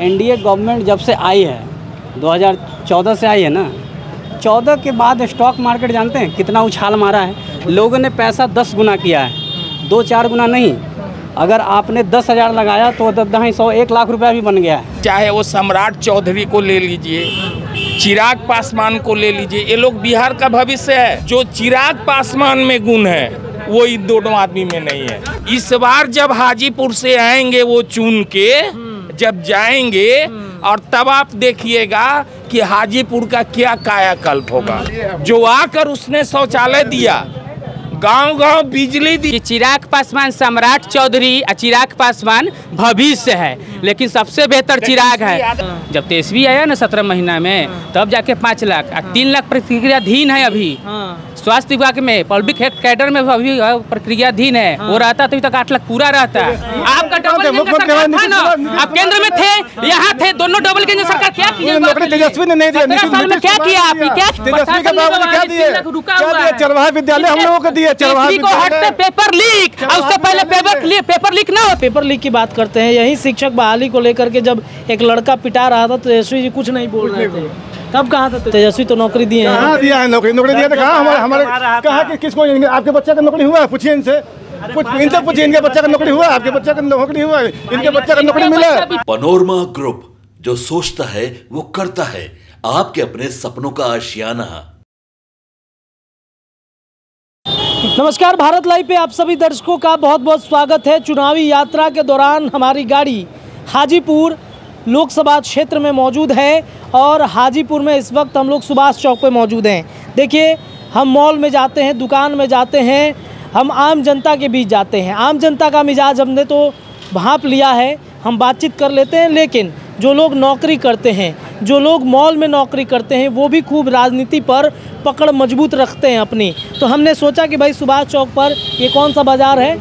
NDA government जब से आई है 2014 से आई है ना, 14 के बाद स्टॉक मार्केट जानते हैं कितना उछाल मारा है। लोगों ने पैसा 10 गुना किया है, 2-4 गुना नहीं। अगर आपने 10,000 लगाया तो 100 लाख रुपया भी बन गया है। चाहे वो सम्राट चौधरी को ले लीजिए, चिराग पासवान को ले लीजिए, ये लोग बिहार का भविष्य है। जो चिराग पासवान में गुण है वो इन दोनों आदमी में नहीं है। इस बार जब हाजीपुर से आएंगे वो चुन के जब जाएंगे और तब आप देखिएगा कि हाजीपुर का क्या कायाकल्प होगा। जो आकर उसने शौचालय दिया, गांव-गांव बिजली दी। चिराग पासवान सम्राट चौधरी और चिराग पासवान भविष्य है, लेकिन सबसे बेहतर चिराग है। जब तेजस्वी आया ना 17 महीना में, तब जाके 5 लाख और 3 लाख प्रक्रियाधीन है अभी। स्वास्थ्य विभाग में पब्लिक हेल्थ कैडर में अभी प्रक्रियाधीन है। वो रहता तो 8 लाख पूरा रहता है। आपका डबल इंजन का सरकार था ना, आप केंद्र में थे, यहाँ थे, दोनों डबल इंजन सरकार। क्या किया तेजस्वी ने नहीं दिया, 17 साल में क्या किया आपने? क्या तेजस्वी के बाबू क्या दिए? रुका हुआ है। चरवाहा विद्यालय हम लोगों को दिए। चरवाहा को हटते पेपर लीक, और उससे पहले पेपर लीक ना हो। पेपर लीक की बात करते हैं, यही शिक्षक बहाली को लेकर के जब एक लड़का पिटा रहा था तो तेजस्वी जी कुछ नहीं बोल रहे थे। तब कहाँ था तेजस्वी? तो नौकरी दिए हैं। कहाँ दिया है नौकरी? नौकरी दिया था कहाँ? हमारे कहाँ कि किसको? आपके बच्चे का नौकरी हुआ है? पूछिए इनसे, इनसे पूछिए, इनके बच्चे का नौकरी हुआ है? आपके बच्चे का नौकरी हुआ है? इनके बच्चे का नौकरी मिला है? पनोरमा ग्रुप, जो सोचता है वो करता है। आपके अपने सपनों का आशियाना। नमस्कार, भारत लाइव पे आप सभी दर्शकों का बहुत बहुत स्वागत है। चुनावी यात्रा के दौरान हमारी गाड़ी हाजीपुर लोकसभा क्षेत्र में मौजूद है और हाजीपुर में इस वक्त हम लोग सुभाष चौक पे मौजूद हैं। देखिए, हम मॉल में जाते हैं, दुकान में जाते हैं, हम आम जनता के बीच जाते हैं। आम जनता का मिजाज हमने तो भांप लिया है, हम बातचीत कर लेते हैं। लेकिन जो लोग नौकरी करते हैं, जो लोग मॉल में नौकरी करते हैं, वो भी खूब राजनीति पर पकड़ मजबूत रखते हैं अपनी। तो हमने सोचा कि भाई सुभाष चौक पर ये कौन सा बाज़ार है?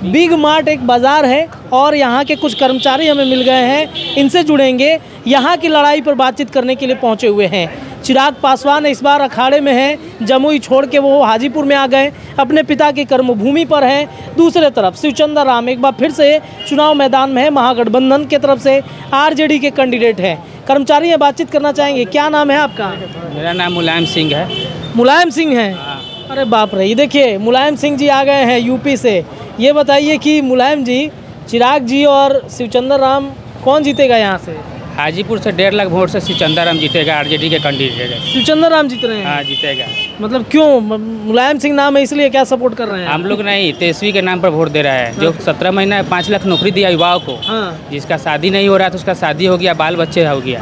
बिग मार्ट एक बाज़ार है और यहाँ के कुछ कर्मचारी हमें मिल गए हैं, इनसे जुड़ेंगे। यहाँ की लड़ाई पर बातचीत करने के लिए पहुँचे हुए हैं। चिराग पासवान इस बार अखाड़े में हैं, जमुई छोड़ के वो हाजीपुर में आ गए, अपने पिता की कर्मभूमि पर हैं। दूसरे तरफ शिवचंद्र राम एक बार फिर से चुनाव मैदान में है, महागठबंधन के तरफ से आरजेडी के कैंडिडेट हैं। कर्मचारी हैं, बातचीत करना चाहेंगे। क्या नाम है आपका? मेरा नाम मुलायम सिंह है। मुलायम सिंह हैं? अरे बाप रे, ये देखिए मुलायम सिंह जी आ गए हैं यूपी से। ये बताइए कि मुलायम जी, चिराग जी और शिवचंद्र राम कौन जीतेगा यहाँ से? हाजीपुर से 1.5 लाख वोट से शिवचंद्र राम जीतेगा, आरजेडी के कैंडिडेट है। शिवचंद्र राम जीत रहे हैं? हाँ, जीतेगा। मतलब क्यों? मुलायम सिंह नाम है इसलिए क्या सपोर्ट कर रहे हैं? हम लोग नहीं, तेजस्वी के नाम पर वोट दे रहा है। जो 17 महीना 5 लाख नौकरी दिया युवाओं को, जिसका शादी नहीं हो रहा तो उसका शादी हो गया, बाल बच्चे हो गया,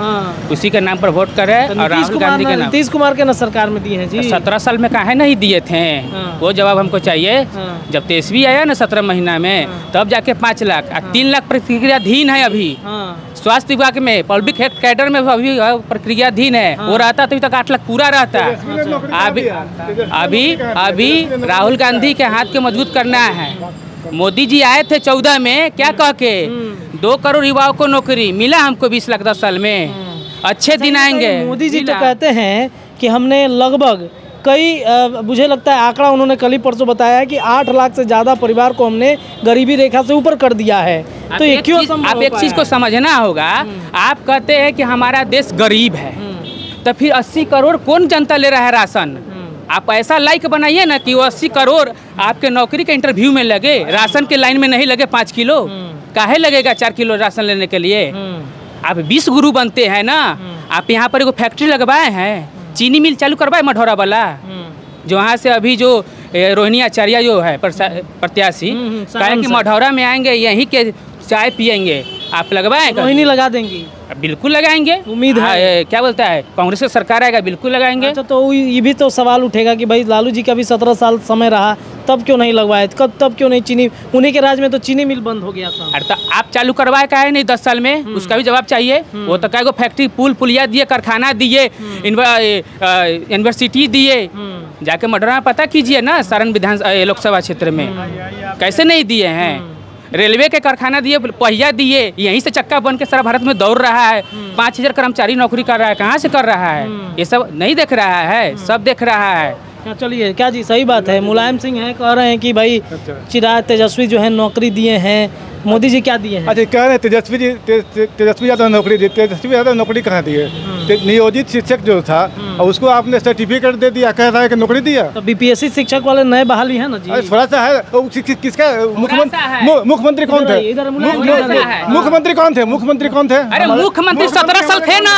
उसी के नाम पर वोट कर रहे हैं। और राहुल गांधी के नाम, नीतीश कुमार के ना सरकार में दिए हैं जी। 17 साल में काहे नहीं दिए थे? वो जवाब हमको चाहिए। जब तेजस्वी आया ना 17 महीना में, तब जाके 5 लाख और 3 लाख प्रक्रियाधीन है अभी। स्वास्थ्य विभाग में पब्लिक हेल्थ कैडर में अभी प्रक्रियाधीन है। वो रहता तो 8 लाख पूरा रहता है। अभी राहुल गांधी के हाथ को मजबूत करना है। मोदी जी आए थे 14 में, क्या कह के 2 करोड़ युवाओं को नौकरी मिला, हमको 20 लाख 10 साल में। अच्छे दिन आएंगे। मोदी जी तो कहते हैं कि हमने लगभग मुझे लगता है आंकड़ा उन्होंने कल ही परसों बताया है कि 8 लाख से ज़्यादा परिवार को हमने गरीबी रेखा से ऊपर कर दिया है। तो ये क्यों? आप एक चीज़ को समझना होगा। आप कहते हैं कि हमारा देश गरीब है, तो फिर 80 करोड़ कौन जनता ले रहा है राशन? आप ऐसा लाइक बनाइए ना कि वो 80 करोड़ आपके नौकरी के इंटरव्यू में लगे, राशन के लाइन में नहीं लगे। 5 किलो काहे लगेगा 4 किलो राशन लेने के लिए? आप 20 गुरु बनते हैं ना। आप यहाँ पर एगो फैक्ट्री लगवाए हैं, चीनी मिल चालू करवाए मढ़ौरा वाला, जो वहाँ से अभी जो रोहिणी आचार्य जो है प्रत्याशी, कहें कि मढ़ौरा में आएंगे, यहीं के चाय पियेंगे। आप लगवाएं? रोहिणी लगा देंगी? बिल्कुल लगाएंगे, उम्मीद है। क्या बोलता है, कांग्रेस की सरकार आएगा, बिल्कुल लगाएंगे। अच्छा, तो ये भी तो सवाल उठेगा कि भाई लालू जी का भी 17 साल समय रहा, तब क्यों नहीं लगवाए? तब क्यों नहीं? चीनी, उन्हीं के राज में तो चीनी मिल बंद हो गया था। अरे तो आप चालू करवाए का है नहीं 10 साल में? उसका भी जवाब चाहिए। वो तो क्या फैक्ट्री, पुलिया दिए, कारखाना दिए, यूनिवर्सिटी दिए। जाके मढ़ौरा पता कीजिए ना, सारण लोकसभा क्षेत्र में कैसे नहीं दिए हैं। रेलवे के कारखाना दिए, पहिया दिए, यहीं से चक्का बन के सारा भारत में दौड़ रहा है। 5000 कर्मचारी नौकरी कर रहा है, कहाँ से कर रहा है? ये सब नहीं देख रहा है, सब देख रहा है। चलिए, क्या जी, सही बात है। मुलायम सिंह हैं, कह रहे हैं कि भाई चिराग तेजस्वी जो है नौकरी दिए हैं, मोदी जी क्या दिए हैं? अच्छा, कह रहे हैं तेजस्वी यादव नौकरी दी। तेजस्वी यादव नौकरी कहाँ दी है? नियोजित शिक्षक जो था और उसको आपने सर्टिफिकेट दे दिया, कह रहा है कि नौकरी दिया। तो बीपीएससी शिक्षक वाले नए बहाल भी है ना जी? अरे थोड़ा सा है। किसका मुख्यमंत्री कौन थे? मुख्यमंत्री कौन थे? मुख्यमंत्री कौन थे? अरे मुख्यमंत्री 17 साल थे ना,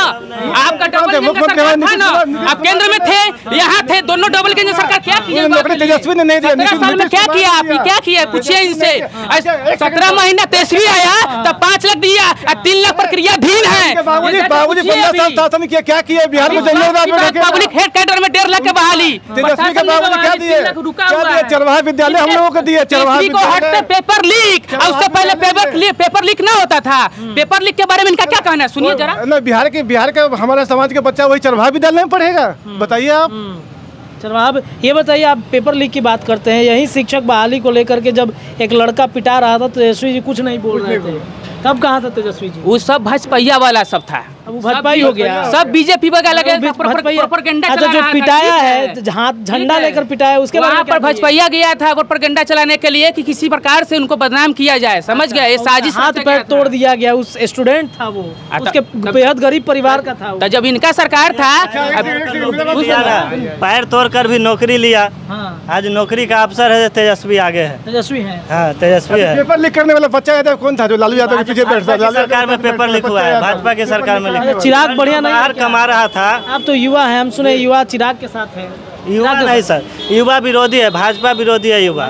आपका डबल इंजन का सरकार था ना, आप केंद्र में थे, यहाँ थे, दोनों डबल इंजन सरकार। क्या किया नौकरी तेजस्वी ने नहीं दिया। 17 साल में क्या किया आपने? क्या किया? पूछिए इनसे। 17 महीना तेजस्वी आया तब 5 लाख दिया, 3 लाख प्रक्रियाधीन है। बाबूजी 15 साल शासन किया, क्या किया बिहार में? पब्लिक हेड कैडर में 1.5 लाख के बहाली। तेजस्वी के बाबूजी क्या दिए? चरवाहा विद्यालय हम लोगों को दिए। चरवाहा को हटते पेपर लीक, और उससे पहले पेपर लीक ना होता था। पेपर लीक के बारे में इनका क्या कहना है? सुनिए जरा। बिहार का हमारा समाज का बच्चा वही चरवाहा विद्यालय में पढ़ेगा? बताइए आप। चलो आप ये बताइए, आप पेपर लीक की बात करते हैं, यही शिक्षक बहाली को लेकर के जब एक लड़का पिटा रहा था तेजस्वी जी कुछ नहीं बोल रहे थे, तब कहाँ था तेजस्वी जी? वो सब भाजपा वाला सब था, अब भाजपा ही हो गया, सब बीजेपी वगैरह लगे प्रोपेगेंडा चला जो पिटाया है, हाथ झंडा लेकर पिटाया, उसके वहाँ पर भाजपा गया था प्रोपेगेंडा चलाने के लिए कि किसी प्रकार से उनको बदनाम किया जाए। समझ गए? साजिश। हाथ पैर तोड़ दिया गया। उस स्टूडेंट था वो, उसके बेहद गरीब परिवार का था। तो जब इनका सरकार था, पैर तोड़ कर भी नौकरी लिया। आज नौकरी का अवसर है, तेजस्वी आगे है। तेजस्वी है। हाँ, तेजस्वी है। पेपर लीक करने वाला बच्चा यादव कौन था जो लालू यादव के पीछे बैठता था? सरकार में पेपर लीक हुआ है, भाजपा की सरकार में लीक हुआ है। चिराग बढ़िया नहीं बाहर कमा रहा था। आप तो युवा है, हम सुने युवा चिराग के साथ है। युवा नहीं सर, युवा विरोधी है, भाजपा विरोधी है युवा।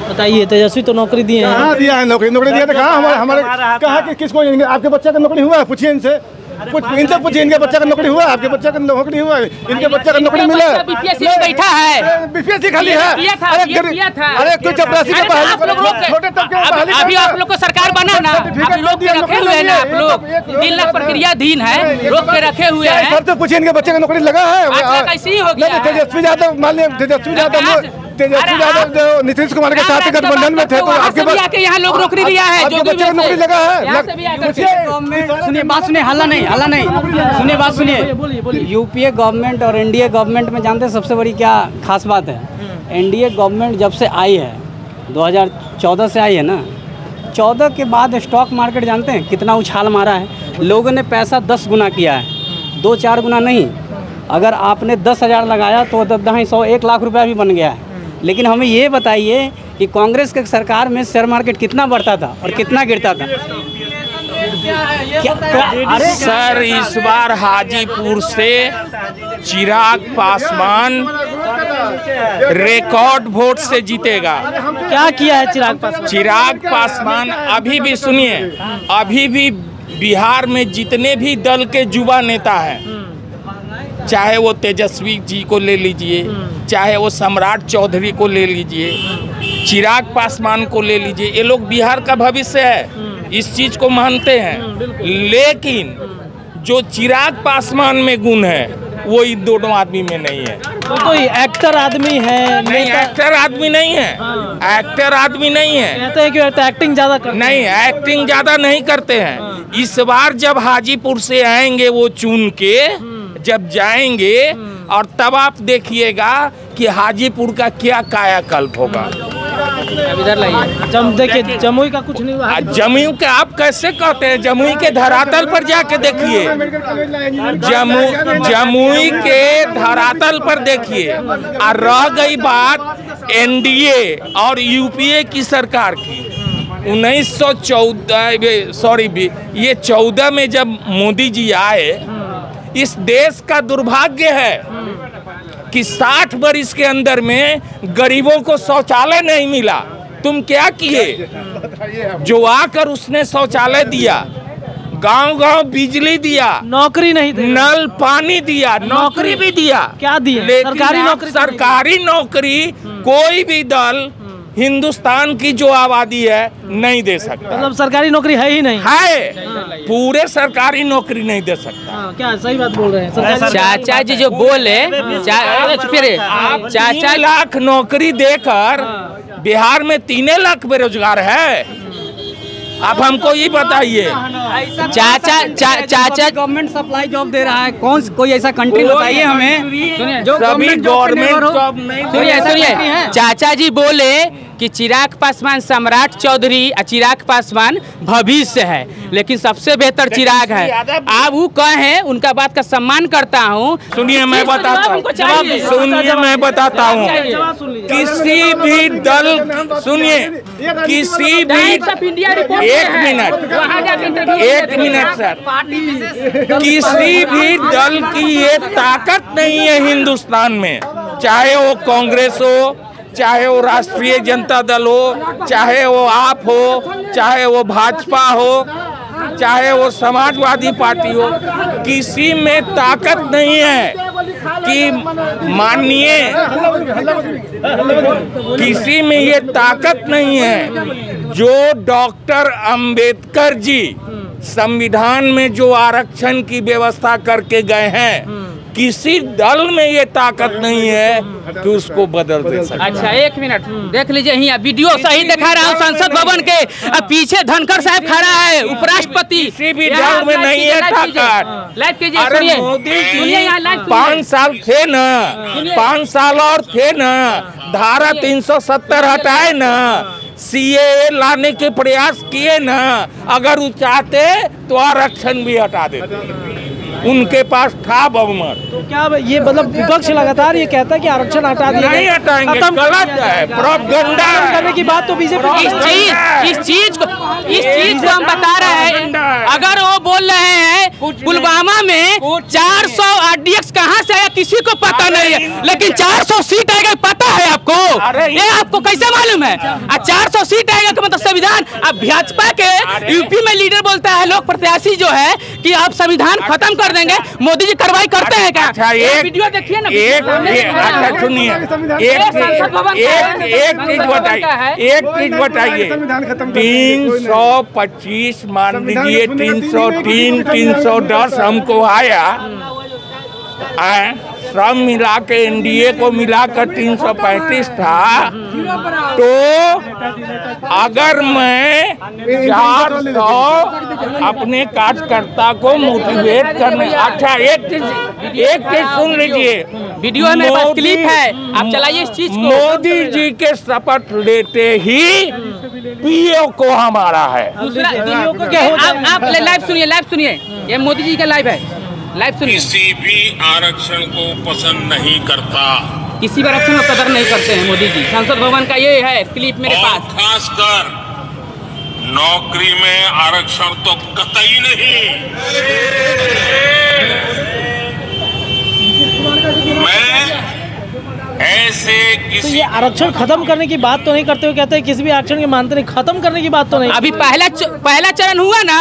बताइए, तेजस्वी तो नौकरी दिए हैं। कहाँ दिया है नौकरी? नौकरी दिया तो कहाँ? हमारे कहाँ कि किसको? आपके बच्चे का नौकरी हुआ है? पूछिए इनसे पूछिए, इनके बच्चे का नौकरी हुआ? आपके बच्चे का नौकरी हुआ? इनके बच्चे का नौकरी मिला? बीपीएससी में बैठा है, बीपीएससी खाली है। अरे कुछ चपरासी के छोटे तबके। अभी आप लोग को सरकार बना ना, आप लोग के रखे हुए हैं ना, आप लोग 3 लाख प्रक्रियाधीन है, रोक के रखे हुए हैं। सर तो पूछिए, इनके बच्चे का नौकरी लगा है? कैसे ही हो गया? तेजस्वी यादव, मान लिया तेजस्वी यादव जो नीतीश कुमार के साथ गठबंधन में थे, तो आपके यहाँ लोग नौकरी लिया है, जो बच्चे का नौकरी लगा है। सुनिए बात, सुनिए, हल्ला नहीं, सुनिए बात, सुनिए। यूपीए गवर्नमेंट और एनडीए गवर्नमेंट में जानते हैं सबसे बड़ी क्या खास बात है? एनडीए गवर्नमेंट जब से आई है, 2014 से आई है ना, 14 के बाद स्टॉक मार्केट जानते हैं कितना उछाल मारा है? लोगों ने पैसा 10 गुना किया है, 2-4 गुना नहीं। अगर आपने 10,000 लगाया तो 100 1 लाख रुपया भी बन गया है। लेकिन हमें ये बताइए कि कांग्रेस के सरकार में शेयर मार्केट कितना बढ़ता था और कितना गिरता था? अरे सर, इस बार हाजीपुर से चिराग पासवान रिकॉर्ड वोट से जीतेगा। क्या किया है चिराग पासवान? अभी भी सुनिए, अभी भी बिहार में जितने भी दल के युवा नेता हैं, चाहे वो तेजस्वी जी को ले लीजिए, चाहे वो सम्राट चौधरी को ले लीजिए, चिराग पासवान को ले लीजिए, ये लोग बिहार का भविष्य है, इस चीज को मानते हैं। लेकिन जो चिराग पासवान में गुण है वो इन दोनों आदमी में नहीं है। तो एक्टर आदमी है? नहीं, एक्टर आदमी नहीं है। एक्टर आदमी नहीं है। कहते हैं कि एक्टिंग ज्यादा करते हैं। नहीं, एक्टिंग ज्यादा नहीं करते हैं। इस बार जब हाजीपुर से आएंगे वो चुन के, जब जाएंगे और तब आप देखिएगा कि हाजीपुर का क्या कायाकल्प होगा। इधर लाइए। देखिए, जमुई का कुछ नहीं हुआ। जमुई के आप कैसे कहते हैं? जमुई के धरातल पर जाके देखिए, जमुई के धरातल पर देखिए। और रह गई बात एनडीए और यूपीए की सरकार की, 14 में जब मोदी जी आए, इस देश का दुर्भाग्य है कि 60 वर्ष के अंदर में गरीबों को शौचालय नहीं मिला। तुम क्या किए? जो आकर उसने शौचालय दिया, गांव-गांव बिजली दिया, नौकरी नहीं दी, नल पानी दिया, नौकरी भी दिया। क्या दिया? सरकारी नौकरी कोई भी दल हिंदुस्तान की जो आबादी है नहीं दे सकता। मतलब सरकारी नौकरी है ही नहीं है, पूरे सरकारी नौकरी नहीं दे सकता। क्या सही बात बोल रहे हैं? चाचा जी जो बोले, चाचा 3 लाख नौकरी देकर बिहार में 3 लाख बेरोजगार है। आप हमको ये बताइए, चाचा गवर्नमेंट सप्लाई जॉब दे रहा है, कोई ऐसा कंट्री बताइए हमें जो सभी गवर्नमेंट जॉब नहीं। सुनिए, चाचा जी बोले कि चिराग पासवान सम्राट चौधरी और चिराग पासवान भविष्य है, लेकिन सबसे बेहतर चिराग है। आप वो कहें, उनका बात का सम्मान करता हूँ। सुनिए मैं बताता हूँ, सुनिए मैं बताता हूँ, किसी भी दल, सुनिए किसी भी, एक मिनट सर, किसी भी दल की ये ताकत नहीं है हिंदुस्तान में, चाहे वो कांग्रेस हो, चाहे वो राष्ट्रीय जनता दल हो, चाहे वो आप हो, चाहे वो भाजपा हो, चाहे वो समाजवादी पार्टी हो, किसी में ताकत नहीं है कि मानिए, किसी में ये ताकत नहीं है जो डॉक्टर अंबेडकर जी संविधान में जो आरक्षण की व्यवस्था करके गए हैं, किसी दल में ये ताकत नहीं है कि उसको बदल दे सके। अच्छा एक मिनट देख लीजिए, यहाँ वीडियो सही दिखा रहा हूँ संसद भवन के, अब पीछे धनखड़ साहब खड़ा है, उपराष्ट्रपति। किसी भी दल में नहीं है ताकत। लाइव कीजिए, अरे मोदी जी 5 साल थे ना, 5 साल और थे ना, धारा 370 हटाए ना, सीएए लाने के प्रयास किए ना, अगर वो चाहते तो आरक्षण भी हटा देते, उनके पास था बहुमत। तो क्या ये मतलब विपक्ष लगातार ये कहता है कि आरक्षण हटा दिया, नहीं हटाएंगे, गलत है, प्रोपगेंडा करने की बात तो बीजेपी इस चीज को हम बता रहे हैं। अगर वो बोल रहे हैं पुलवामा में 400 आरडीएक्स कहाँ से आया किसी को पता नहीं है, लेकिन 400 सीट आएगा पता है आपको? ये आपको कैसे मालूम है? 400 सीट आएगा तो मतलब संविधान, अब भाजपा के यूपी में लीडर बोलता है, लोक प्रत्याशी जो है कि आप संविधान खत्म कर देंगे, मोदी जी कार्रवाई करते हैं क्या? अच्छा एक वीडियो देखिए ना, अच्छा सुनिए, एक चीज बताइए, 325 मान लीजिए, 303, 310 हमको आया, सब मिला के एनडीए को मिलाकर 335 था, तो अगर मैं 400 अपने कार्यकर्ता को मोटिवेट करने, अच्छा एक चीज सुन लीजिए, वीडियो में बस क्लिप है, आप चलाइए इस चीज को। मोदी जी के शपथ लेते ही पीओ को हमारा है। आप लाइव सुनिए, ये मोदी जी का लाइव है, लाइव सुनिए। किसी भी आरक्षण को पसंद नहीं करता, किसी भी आरक्षण को कदर नहीं करते हैं मोदी जी। संसद भवन का ये है क्लिप मेरे पास। खासकर नौकरी में आरक्षण तो कतई नहीं। मैं ऐसे तो किसी ये आरक्षण खत्म करने की बात तो नहीं करते हो, कहते हैं किसी भी आरक्षण के मानते नहीं, खत्म करने की बात तो नहीं। अभी पहला चरण हुआ ना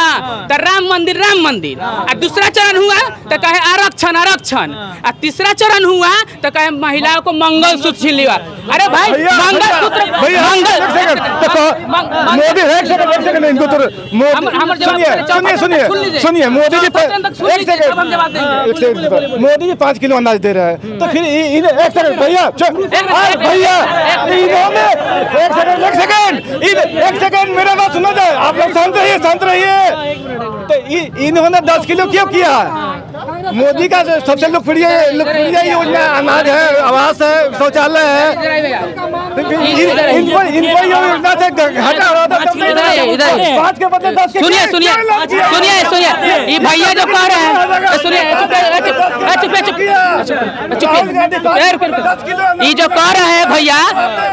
तो राम मंदिर, और दूसरा चरण हुआ तो कहे आरक्षण, और तीसरा चरण हुआ तो कहे महिलाओं को मंगलसूत्र छीन लिया। अरे भाई मंगलसूत्र, मोदी एक सेकंड इनको तो सुनिए मोदी जी मोदी जी 5 किलो अनाज दे रहे हैं, तो फिर एक सेकंड भैया एक सेकंड मेरा बात सुना जाए, आप लोग शांत रहिए। तो इन्होंने 10 किलो क्यों किया? मोदी का सबसे लोकप्रिय योजना अनाज है, आवास है, शौचालय है, इनको योजना से घटा रहा था। 5 के बदले 10 के। सुनिए, ये भैया जो कह रहे हैं, सुनिए, ये जो कह रहे हैं भैया,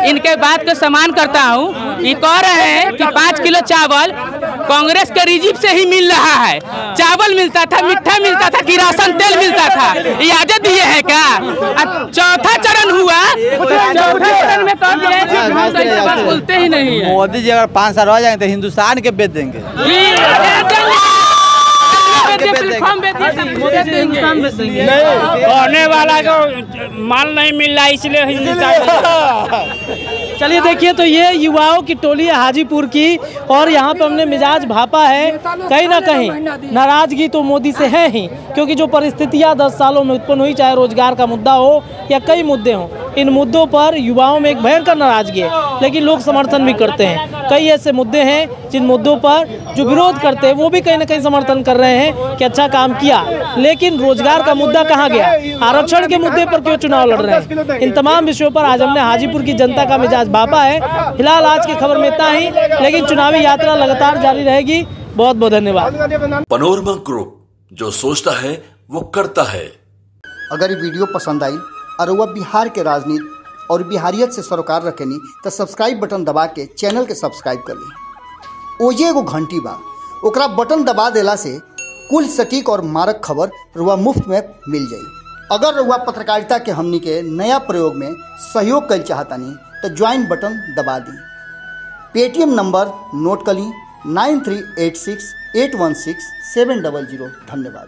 इनके बात को सम्मान करता हूँ। ये कह रहे हैं कि 5 किलो चावल कांग्रेस के रिजीव से ही मिल रहा है, चावल मिलता था, मिठा मिलता था, कि राशन तेल मिलता था, ये आजाद दिए है क्या? चौथा चरण हुआ, चौथा चरण में कह बोलते ही नहीं है। मोदी जी अगर 5 साल हो जाएंगे तो हिंदुस्तान के बेच देंगे। कहने वाला को माल नहीं मिल रहा, इसलिए चलिए देखिए, तो ये युवाओं की टोली है हाजीपुर की, और यहाँ पे हमने मिजाज भापा है। कहीं ना कहीं नाराजगी तो मोदी से है ही, क्योंकि जो परिस्थितियाँ 10 सालों में उत्पन्न हुई, चाहे रोजगार का मुद्दा हो या कई मुद्दे हों, इन मुद्दों पर युवाओं में एक भयंकर नाराजगी है, लेकिन लोग समर्थन भी करते हैं। कई ऐसे मुद्दे हैं जिन मुद्दों पर जो विरोध करते हैं वो भी कहीं ना कहीं समर्थन कर रहे हैं कि अच्छा काम किया, लेकिन रोजगार का मुद्दा कहाँ गया, आरक्षण के मुद्दे पर क्यों चुनाव लड़ रहे हैं, इन तमाम विषयों पर आज हमने हाजीपुर की जनता का मिजाज भापा है। फिलहाल आज की खबर में इतना ही, लेकिन चुनावी यात्रा लगातार जारी रहेगी। बहुत बहुत धन्यवाद। पनोरमा ग्रुप, जो सोचता है वो करता है। अगर ये वीडियो पसंद आई और वह बिहार के राजनीति और बिहारियत से सरोकार रखेनी तो सब्सक्राइब बटन दबा के चैनल के सब्सक्राइब कर ली। ओजे एगो घंटी बा, ओकरा बटन दबा देला से कुल सटीक और मारक खबर रुआ मुफ्त में मिल जाई। अगर रुआ पत्रकारिता के हमनी के नया प्रयोग में सहयोग कर चाहतानी तो ज्वाइन बटन दबा दी। पेटीएम नंबर नोट कर ली 9386816700। धन्यवाद।